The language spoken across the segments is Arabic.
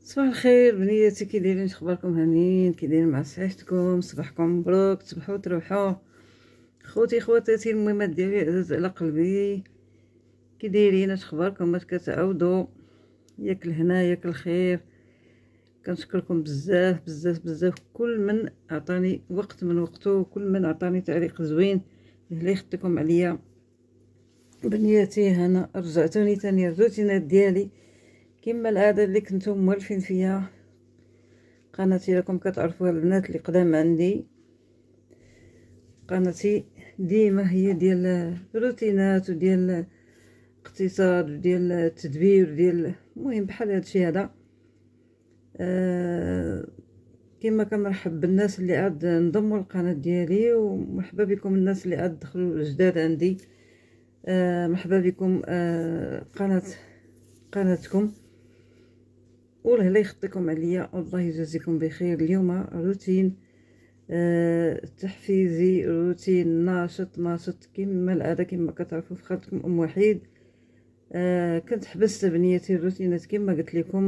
صباح الخير بنياتي، كي دايرين؟ اخباركم هانيين؟ كي دايرين مع صحتكم؟ صباحكم مبروك، تصبحوا تروحوا خوتي خواتاتي. المهمات ديالي عزاز على قلبي، كي دايرين؟ اش اخباركم؟ باش كتعاودوا؟ ياك الهنا ياك الخير. كنشكركم بزاف بزاف بزاف، كل من عطاني وقت من وقته، كل من عطاني تعليق زوين اللي يخطيكم عليا. بنياتي هنا رجعتوني تاني الروتينات ديالي كما العاده اللي كنتم موالفين فيها. قناتي راكم كتعرفوها البنات اللي قدام عندي، قناتي ديما هي ديال روتينات وديال اقتصاد وديال التدبير وديال المهم بحال هادشي هذا. كما كنرحب بالناس اللي عاد انضموا للقناه ديالي، ومرحبا بكم الناس اللي عاد دخلوا جداد عندي. مرحبا بكم. قناتكم، والله يخطيكم عليا والله يجازيكم بخير. اليوم روتين تحفيزي، روتين ناشط كما العاده، كما كتعرفوا في خالتكم ام وحيد. كنت حبست بنيتي الروتينات كما قلت لكم،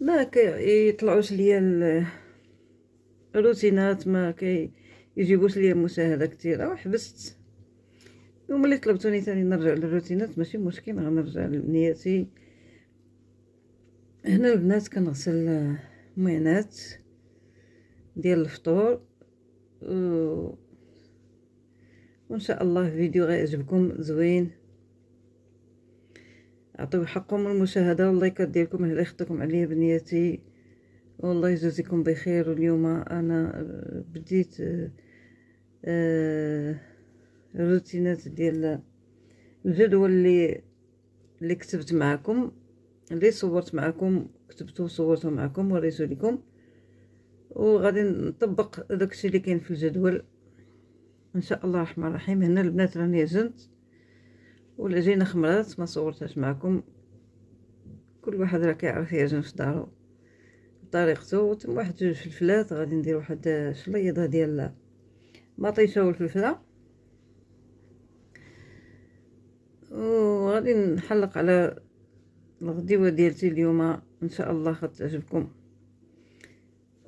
ما يطلعوش ليا الروتينات، ما يجيبوش ليا مشاهده كثيره، وحبست. وملي طلبتوني ثاني نرجع للروتينات ماشي مشكل، غنرجع لبنياتي. هنا البنات كنغسل المعينات ديال الفطور، وان شاء الله فيديو غيعجبكم زوين. عطيو حقكم المشاهده، والله كديركم الله يخطيكم عليا بنياتي، والله يجازيكم بخير. واليوم انا بديت الروتينات ديال الجدول اللي كتبت معكم، اللي صورت معكم، كتبته وصورته معكم وريته لكم، وغادي نطبق داكشي اللي كاين في الجدول ان شاء الله الرحمن الرحيم. هنا البنات راني عجنت والعجينه خمرات، ما صورتهاش معكم، كل واحد راه كيعرف يعجن في دارو بطريقته. واحد جوج فلفلات، غادي ندير واحد شليضه ديال مطيشه والفلفله، وغادي نحلق على الغديوه ديالتي اليوم ان شاء الله غتعجبكم.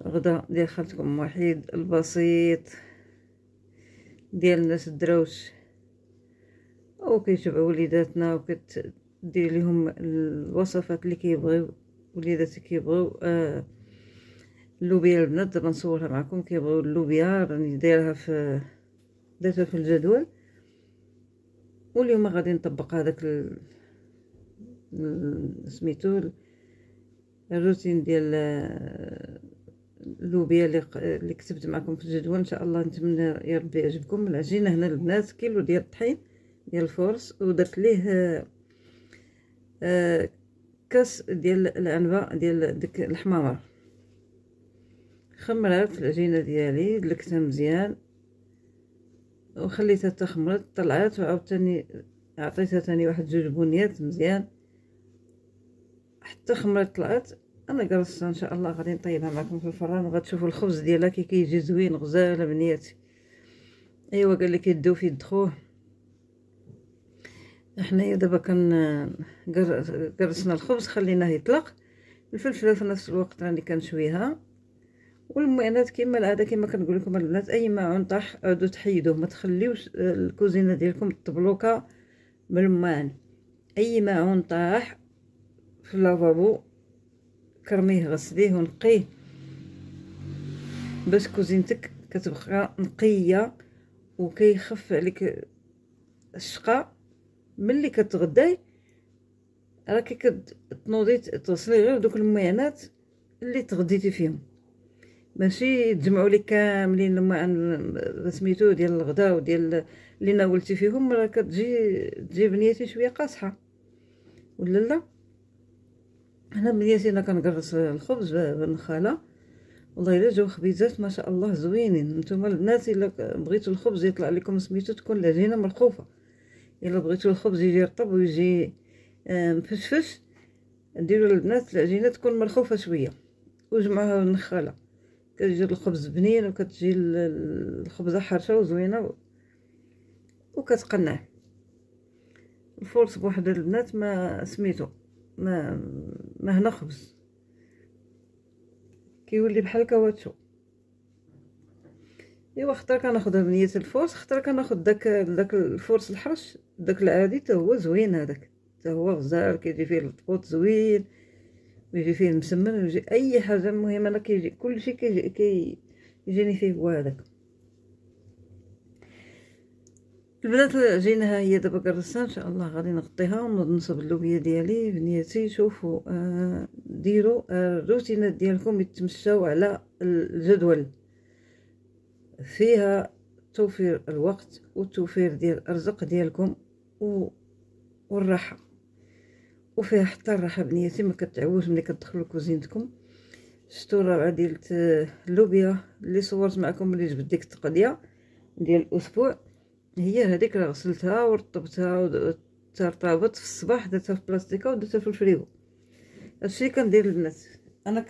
غدا ديال خالتكم وحيد البسيط ديال الناس الدراوش، وكيتبعوا وليداتنا وكتدير لهم الوصفات اللي كيبغيو وليداتي. كيبغيو اللوبيا البنات، دابا نصورها معكم. كيبغيو اللوبيا، راني دايرها درتها في الجدول، واليوم غادي نطبق هذاك سميتو الروتين ديال اللوبيا اللي كتبت معكم في الجدول. ان شاء الله نتمنى يا ربي يعجبكم. العجينه هنا البنات كيلو ديال الطحين ديال الفورس، ودرت ليه كاس ديال العنبه ديال ديك الحمامر. خمرات العجينه ديالي، دلكتها مزيان وخليتها تخمرت، طلعت وعاوتاني عطيتها تاني واحد جوج بنيات مزيان حتى خمرت طلعت. انا جرستها ان شاء الله غادي نطيبها معكم في الفران، وغتشوفوا الخبز ديالها كي كيجي زوين غزاله بنياتي. ايوا قال لك يدو في يدخوه. حنايا دابا قرصنا الخبز، خليناه يطلق. الفلفله في نفس الوقت راني كنشويها، والمعينات كما العاده كما كنقول لكم البنات، اي معون طاح عودوا تحيدوه، ما تخليوش الكوزينه ديالكم تبلوكا بالماعن. اي معون طاح في اللافابو كرميه، غسليه ونقيه باش كوزينتك كتبقى نقيه، وكيخف عليك الشقا. ملي كتغداي راكي كتنوضي تغسلي غير دوك المعينات اللي تغديتي فيهم، ماشي تجمعوا لي كاملين المعن سميتو ديال الغدا وديال اللي ناولتي فيهم، راه تجي بنيتي شويه قاصحه ولا لا. هنا بنيتي انا كنقرص الخبز بالنخاله، والله الا جاو خبيزات ما شاء الله زوينين. نتوما البنات الا بغيتوا الخبز يطلع لكم سميتو تكون العجينه مرخوفه، الا بغيتوا الخبز يجي رطب ويجي مفشفش، ديروا البنات العجينه تكون مرخوفه شويه وجمعوها بالنخاله، كتجي الخبز بنين وكتجي الخبزه حرشه وزوينه وكتقنع. الفورس بوحدو البنات ما سميتو، ما ما هنا خبز كيولي بحال الكاواتشو. ايوا خطرا كناخدها بنية الفورس، خطرا كناخد داك الفورس الحرش داك العادي حتى هو زوين، هذاك حتى هو غزال كيجي فيه الطقوط زوين ويجي فيه المسمن ويجي اي حاجه. المهم انا كيجي كلشي كيجيني فيه هو هذاك. البنات جينا، ها هي دابا كرسها ان شاء الله غادي نغطيها ونوض نصب اللوبيا ديالي. بنياتي شوفوا، ديروا الروتينات ديالكم يتمشاو على الجدول، فيها توفير الوقت والتوفير ديال الرزق ديالكم والراحه، وفيها حتى الراحه بنياتي. ما كتعوش ملي كتدخلوا لكوزينتكم. شفتوا الرابعه ديال اللوبيا اللي صورت معكم اللي جبت ديك التقضيه ديال الاسبوع، هي هذيك اللي غسلتها ورطبتها وترطبت في الصباح، درتها في بلاستيكه ودرتها في الفريغو. هادشي كندير البنات. انا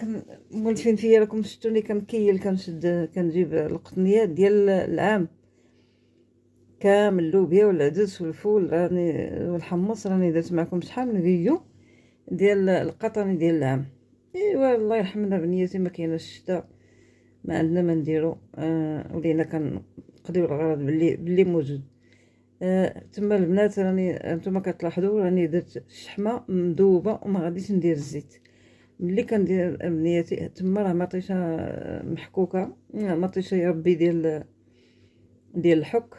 مولفين فيا، راكم شفتوني كنكيل، كنشد كنجيب القطنيات ديال العام كامل، اللوبيا والعدس والفول راني والحمص، راني درت معكم شحال من فيديو ديال القطن ديال العام. ايوا الله يرحمنا بنياتي، ما كايناش الشتا، ما عندنا ما نديرو، ولينا كنقضيو الغرض باللي موجود. تما البنات راني نتوما كتلاحظوا راني درت الشحمه مذوبه وما غاديش ندير الزيت. ملي كندير بنياتي تما راه مطيشه محكوكه، مطيشه يا ربي ديال الحك،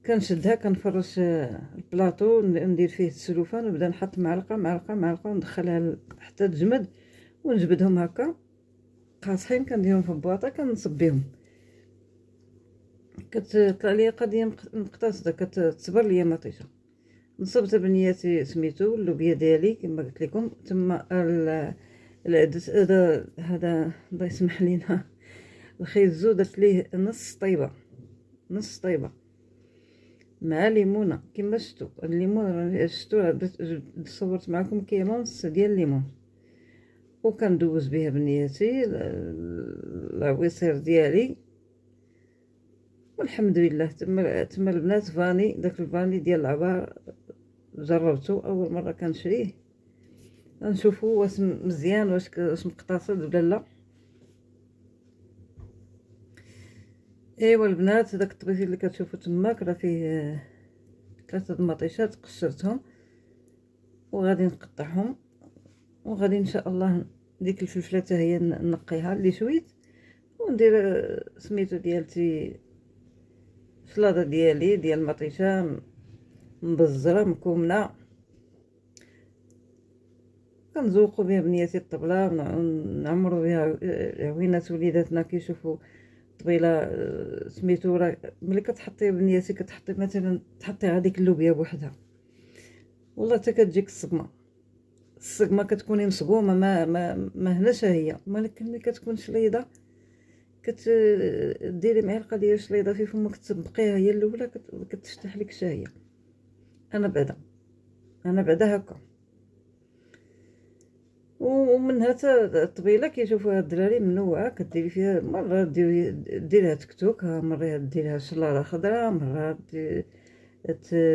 كنشدها كنفرش البلاطو ندير فيه السلوفان ونبدا نحط معلقه معلقه معلقه وندخلها حتى تجمد، ونجبدهم هكا قاصحين، كنديرهم في البواطه كنصب بهم. كتطلع ليا قضيه مقتصده، كتصبر ليا مطيشه. نصبت بنياتي سميتو اللوبيا ديالي كما قلت لكم. تما العدس هذا الله يسمح لينا الخيزو درت ليه نص طيبه مع ليمونه كما شفتوا. الليمون راني شفتوا صورت معكم كاين نص ديال الليمون، وكندوز بها بنياتي العويصير ديالي والحمد لله. تما البنات فاني، داك الفاني ديال العبار جربته اول مره كنشريه، نشوفوا واش مزيان واش مقتصد ولا لا. ايوا البنات داك الطبيخ اللي كتشوفوا تماك راه فيه 3 المطيشات قشرتهم وغادي نقطعهم، وغادي ان شاء الله ديك الفلفله حتى هي نقيها اللي شويت، وندير سميتو ديالتي سلاطه ديالي ديال المطيشه مبزره مكومنه، كنزوقوا بها بنياتي الطبله ونعمروا بها عوينات وليداتنا. كيشوفوا طبيله سميتو راه ملي كتحطي بنياتي كتحطي مثلا تحطي هذيك اللوبيا بوحدها والله حتى كتجيك الصقمه كتكوني مصقومه ما هناش هي. ولكن ملي كتكون شليضه كتديري معلقه ديال شليضه في فمك تطبقيها هي الاولى كتفتح لك الشهيه. انا بعدا هكا. ومن هذا الطبيله كيشوفوها الدراري منوعه، كديري فيها مره ديريها تكتوك، مره ديريها شلاضه خضراء، مره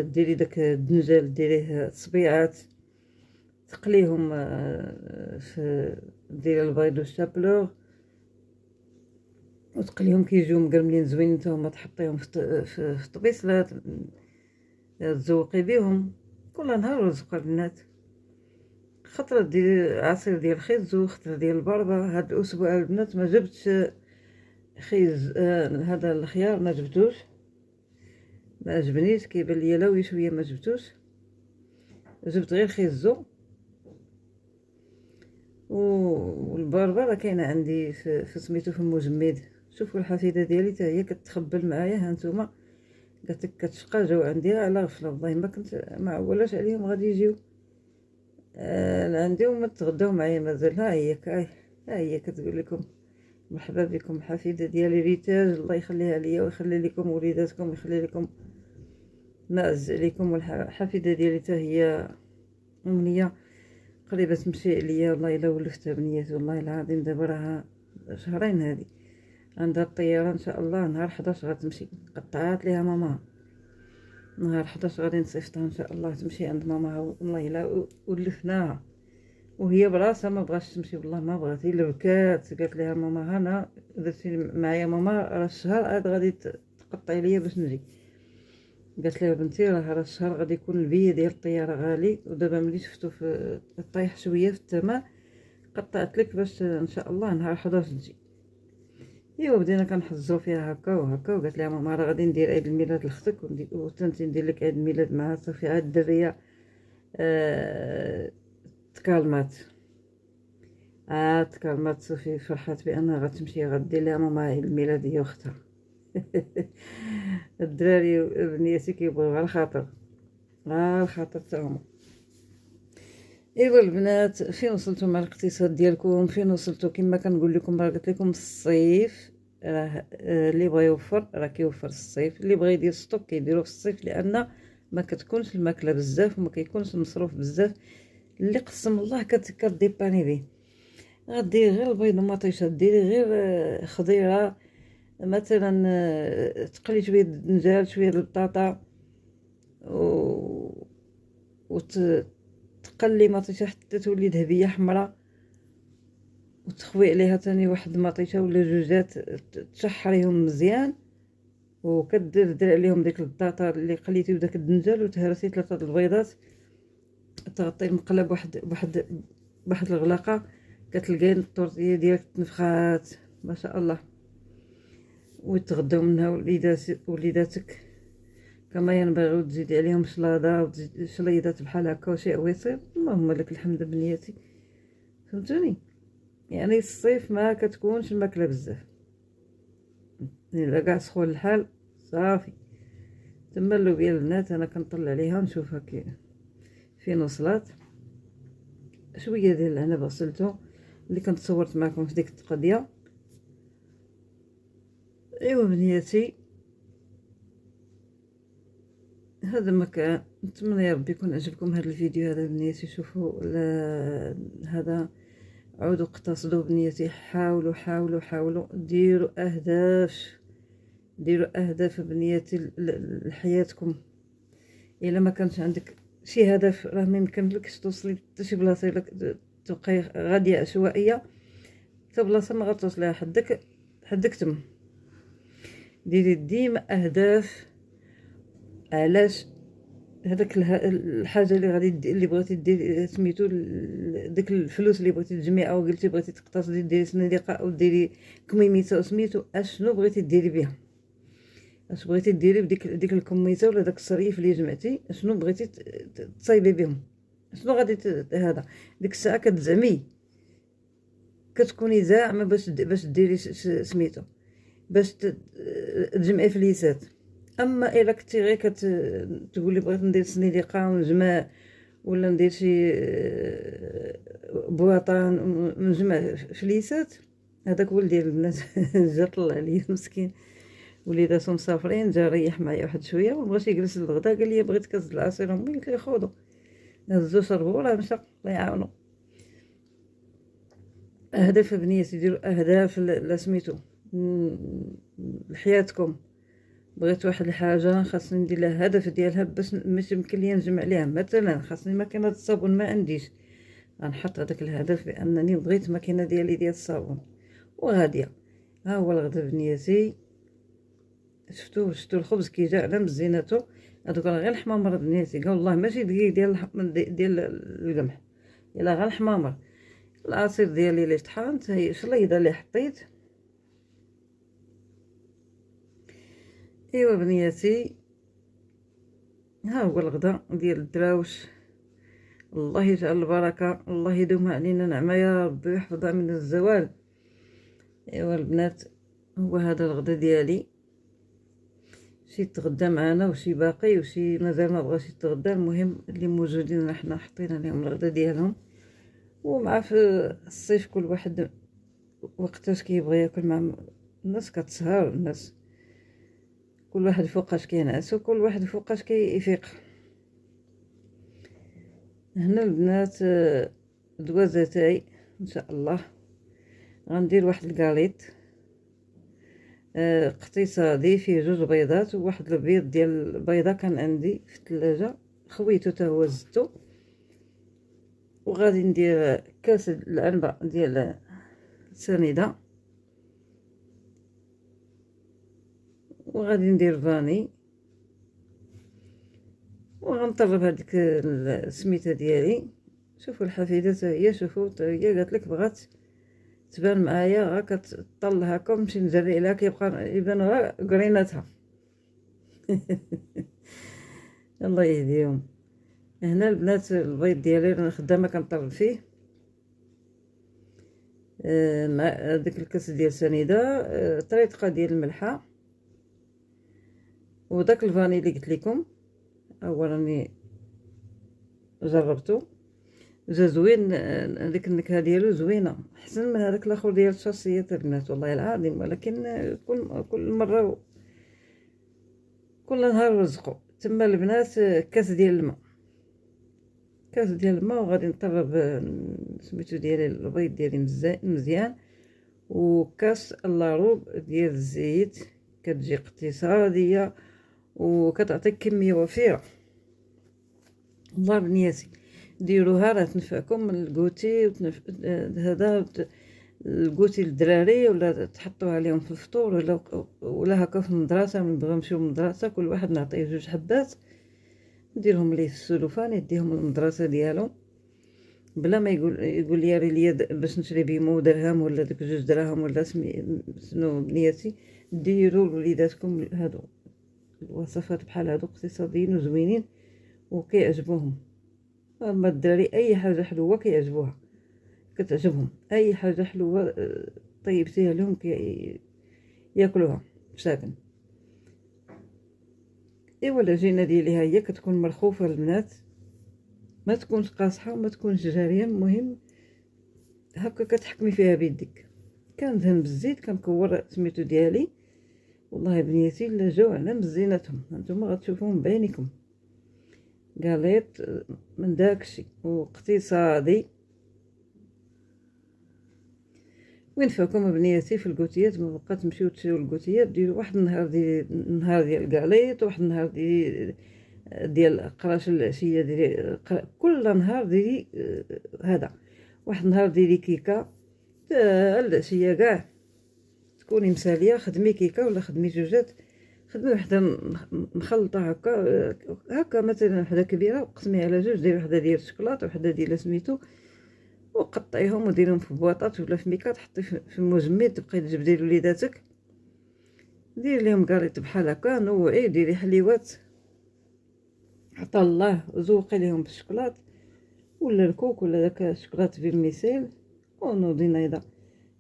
ديري داك الدنجال ديريه صبيعات تقليهم في ديري البيض والشابلوغ وتقليهم كيجيو مقرملين زوينين، نتاهما تحطيهم في طبيصلات تزوقي بهم كل نهار. رزق البنات، خطره ديال عصير ديال الخيزو، خطره ديال البربه. هاد الاسبوع البنات ما جبتش خيز، هذا الخيار ما جبتوش، ما عجبنيش، كيبان ليا لاوي شويه ما جبتوش، جبت غير خيزو. والبربه راه كاينه عندي في سميتو في المجمد. شوفوا الحفيده ديالي حتى هي كتخبل معايا، ها نتوما قالت لك كتشقى، جاو عندي على غفله والله ما كنت معولاش عليهم غادي يجيو عندي وما تغداو معايا مازال. ها هي كتقول لكم مرحبا بكم الحفيده ديالي ريتاج، الله يخليها ليا ويخلي لكم وليداتكم ويخلي لكم نعز عليكم. والحفيده ديالي حتى هي امنيه قريبه تمشي عليا، والله الا ولفتها بنياتي والله العظيم. دابا راها شهرين هذه عندها الطياره ان شاء الله نهار 11 غتمشي، قطعات ليها ماما نهار 11 غادي نصيفطها ان شاء الله تمشي عند ماماها، والله الا ولفناها وهي براسها ما بغاتش تمشي، والله ما بغات، الا بكات. قالت لها ماما انا درتي معايا ماما راه الشهر عاد غادي تقطعي ليا باش نجي. قالت لها بنتي راه الشهر غادي يكون البيه ديال الطياره غالي، ودابا ملي شفتو في طايح شويه في الثمن قطعت لك باش ان شاء الله نهار 11 تجي. ايوا بدينا كنحزو فيها هكا وهكا، وقالت لها ماما راه غادي ندير عيد الميلاد لختك وتنتي ندير لك عيد الميلاد معها. صافي عاد الدريه تكالمات، تكالمات. صافي فرحات بانها غتمشي غدير لها ماما عيد الميلاد هي واختها. الدراري بنياتي كيبغيو غير الخاطر، غير الخاطر تاعهم. ايوا البنات، فين وصلتوا مع الاقتصاد ديالكم؟ فين وصلتوا؟ كما كنقول لكم، راه قلت لكم الصيف راه اللي بغى يوفر راه كيوفر الصيف، اللي بغى يدير ستوك كيديرو في الصيف، لان ما كتكونش الماكله بزاف وما كيكونش المصروف بزاف. اللي قسم الله كديباني به. غديري غير البيض ومطيشه، ديري غير خضيره مثلا، تقلي شويه الدنجال شويه البطاطا تقلي مطيشه حتى تولي ذهبيه حمراء، وتخوي عليها تاني واحد مطيشه ولا جوجات، تشحريهم مزيان، وكدير عليهم ديك البطاطا اللي قليتي وداك الدنجال، وتهرسي 3 البيضات، تغطي المقلب بواحد الغلاقه، كتلقاي الطورتيه ديالك تنفخات ما شاء الله. وتغداو منها وليداتك كما ينبغي، وتزيدي عليهم شلاضه وتزيد شليضات بحال هكا وشي عويصير. اللهم لك الحمد بنياتي، فهمتوني؟ يعني الصيف ما كتكونش الماكله بزاف، الا كاع سخون الحال صافي. تما اللوبيا البنات انا كنطلع عليها نشوفها فين وصلت. شويه ديال العنب غسلته اللي كنت صورت معكم في ديك القضيه. ايوا بنياتي، هذا ما كان. نتمنى يا ربي يكون عجبكم هذا الفيديو هذا بنياتي. شوفوا هذا، عودوا اقتصدوا بنياتي، حاولوا حاولوا حاولوا ديروا اهداف بنياتي لحياتكم. الا ما كانش عندك شي هدف راه ما يمكنلكش توصلي حتى شي بلاصه. الا تبقاي غاديه عشوائيه حتى بلاصه ما غتوصليها حدك تم. ديري ديما اهداف. علاش؟ هذاك الحاجه اللي غادي اللي بغيتي ديري سميتو، داك الفلوس اللي بغيتي تجمعي، او قلتي بغيتي تقتصدي ديري صناديقه او ديري كميميته سميتو، اشنو بغيتي ديري بها؟ اش بغيتي ديري بديك الكميته ولا داك الصريف اللي جمعتي؟ اشنو بغيتي تصايبي بهم؟ شنو غادي هذا؟ ديك الساعه كتزعمي، كتكوني زاعمه باش ديري سميتو، باش تجمعي فليسات. اما الا كنتي غير كتقولي بغيت ندير صنيديقه ونجمع، ولا ندير شي بواطان ونجمع فليسات، هذاك هو ديال البنات. جا طلع عليا مسكين، وليداتو مسافرين، جا ريح معايا واحد شويه ومبغاش يجلس للغدا، قال لي بغيت كاس العصير امي، قلت ليه خذو. هزو شربو وراه مشى، الله يعاونو. اهداف بنياتي، ديروا اهداف لسميتو لحياتكم. بغيت واحد الحاجه خاصني ندير لها هدف ديالها باش ماشي يمكن ليا نجمع ليها. مثلا خاصني ماكينه الصابون، ما عنديش، غنحط هذاك الهدف بانني بغيت ماكينه ديالي ديال الصابون وغاديه. ها هو الغدا بنياتي. شفتوا الخبز كي جا على مزيناتو. هذوك راه غير الحمامر بنياتي، قال والله ماشي دقيق ديال القمح، الا غير الحمامر. العصير ديالي اللي طحنت، هي شليضه اللي حطيت. ايوا بنياتي، ها هو الغدا ديال الدراوش. الله يجعل البركه، الله يدومها علينا نعمه يا ربي ويحفظها من الزوال. ايوا البنات، هو هذا الغدا ديالي. شي تغدى معنا وشي باقي وشي مازال ما بغاش يتغدى. المهم اللي موجودين حنا حطينا لهم الغدا ديالهم. ومع في الصيف كل واحد وقتاش كيبغي ياكل مع الناس، كتسهر الناس، كل واحد فوقاش كينعس وكل واحد فوقاش كيفيق. هنا البنات دوازتاي ان شاء الله. غندير واحد الكاليط اقتصادي فيه 2 بيضات وواحد البيض ديال البيضه كان عندي في الثلاجه، خويته تا هو زدتو. وغادي ندير كاس العنبه ديال سنيده، وغادي ندير فاني، وغنطرب هذيك السميته ديالي. شوفوا الحفيده حتى هي، شوفوا حتى هي قالت لك بغات تبان معايا غا كتطل هكا، نمشي نجري عليها كيبقى يبان غا قريناتها. الله يهديهم. هنا البنات البيض ديالي انا خدامه كنطرب فيه مع داك الكاس ديال سنيده، طريقه ديال الملحه، وداك الفاني اللي قلت لكم اولا جربته جا زوين. هذيك النكهه ديالو زوينه، احسن من هذاك الاخر ديال الشاصيه البنات والله العظيم. ولكن كل مره كل نهار رزقو. تما البنات كاس ديال الماء، كاس ديال الماء، وغادي نطرب سميتو ديالي البيض ديالي مزيان، وكاس لاروب ديال الزيت. كتجي اقتصاديه وكتعطيك كميه وفيره. الله بنياتي ديروها راه تنفعكم من الكوتي هذا الكوتي للدراري، ولا تحطوه عليهم في الفطور، ولا هكا في المدرسه من بغاو يمشيو للمدرسه كل واحد نعطيه 2 حبات، نديرهم ليه في السلوفان يديهم للمدرسه ديالو بلا ما يقول لي ري باش نشري بيمو درهم ولا داك 2 دراهم ولا شنو. بنياتي ديروا لوليداتكم هادو الوصفات بحال هادو اقتصاديين وزوينين وكيعجبوهم. اما الدراري اي حاجه حلوه كيعجبوها، كتعجبهم اي حاجه حلوه طيبتيها لهم ياكلوها ساكن. ايوا العجينه ديالي ها هي كتكون مرخوفه البنات، ما تكونش قاصحه وما تكونش جاريه، المهم هكا كتحكمي فيها بيدك. كندهن بالزيت كنكور سميتو ديالي. والله بنياتي لا جاو على مزينتهم، هانتوما غتشوفوهم بعينيكم. قاليت من داكشي واقتصادي. وينفعكم بنياتي في الكوتيات، ما بقى تمشيو تشريو الكوتيات، ديروا واحد النهار ديال الكاليط، واحد النهار ديال قراش العشيه، ديري كل نهار ديري هذا، واحد النهار ديري كيكه العشيه كاع تكوني مساليه، خدمي كيكه ولا خدمي جوجات، خدمي وحده مخلطه هكا مثلا وحده كبيره وقسميها على 2، ديري وحده ديال الشكلاط وحده ديال سميتو، وقطعيهم وديرهم في بواطات ولا في ميكات، حطي في المجمد، تبقاي تجبدي لوليداتك. ديري لهم كاريط بحال هكا، نوعي، ديري حليوات عطا الله، وزوقي لهم بالشكلاط ولا الكوك ولا داك الشكلاط فيرميسيل ونوضي نايضه.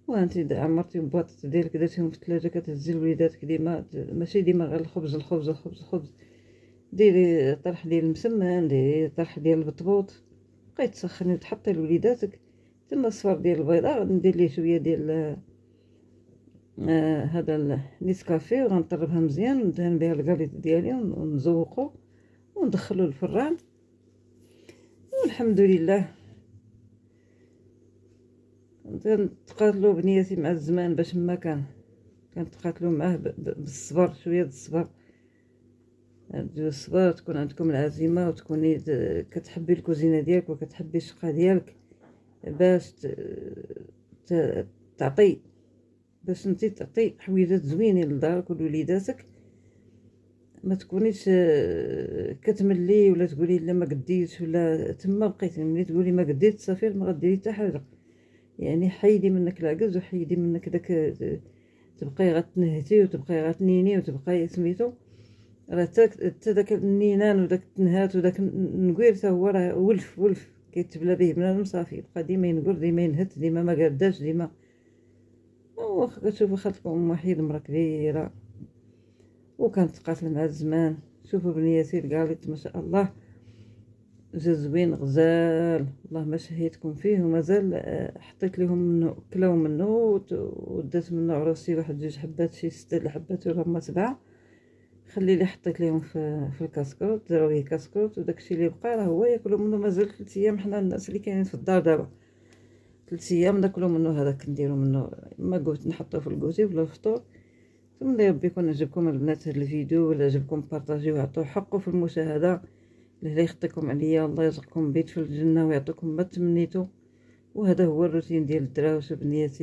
وانتي عمرتي بواطات ديالك درتيهم في الثلاجه، كتهزي لوليداتك ديما، ماشي ديما غير الخبز. ديري طرح ديال المسمن، ديري طرح ديال البطبوط، بقاي تسخني وتحطي لوليداتك. تما الصفار ديال البيضه غادي ندير ليه شويه ديال هذا النيسكافيه، وغنطربها مزيان وندهن بها الكاليط ديالي ونزوقو وندخلو الفران. والحمد لله كنتقاتلو بنياتي مع الزمان باش ما كنتقاتلو معاه بالصبر، شويه الصبر. الصبر تكون عندكم العزيمه، وتكوني كتحبي الكوزينه ديالك وكتحبي الشقه ديالك، باش تعطي، باش انتي تعطي حويجات زوينين لدارك ولوليداتك. ما تكونيش كتملي ولا تقولي لا ما قديتش، ولا تما بقيتي ملي تقولي ما قديت صافي ما غديري حتى حاجه. يعني حيدي منك العجز وحيدي منك داك، تبقاي غتنهتي وتبقاي غتنيني وتبقاي سميتو، راه حتى داك النينان وداك التنهات وداك النقير حتى هو راه ولف كيتبلا به بنادم صافي، بقى ديما ينقر ديما ينهت ديما ما قاداش ديما. واخا كتشوفوا خاطركم ام وحيد مرا كبيره وكانت تقاتل مع الزمان. شوفوا بنياتي الكاليط ما شاء الله جا زوين غزال، والله ما شهيتكم فيه، ومازال حطيت لهم منه، كلاو منه ودات منه عروسي واحد 2 حبات، شي 6 الحبات ولا هما 7، خلي لي حطيت لهم في الكاسكروط، دراو ليه كاسكروط، وداكشي اللي بقى راه هو ياكلوا منه. مازال 3 ايام حنا الناس اللي كاينين في الدار دابا 3 ايام ناكلوا منه هذاك، نديرو منه ما قلت نحطوه في الكوتي ولا الفطور. ثم ربي يكون عجبكم البنات هذا الفيديو، ولا عجبكم بارطاجيوه، عطوه حقه في المشاهده. الله يخطيكم عليا، الله يرزقكم بيت في الجنة ويعطيكم ما تمنيتو. وهذا هو الروتين ديال الدراوس وبنياتي.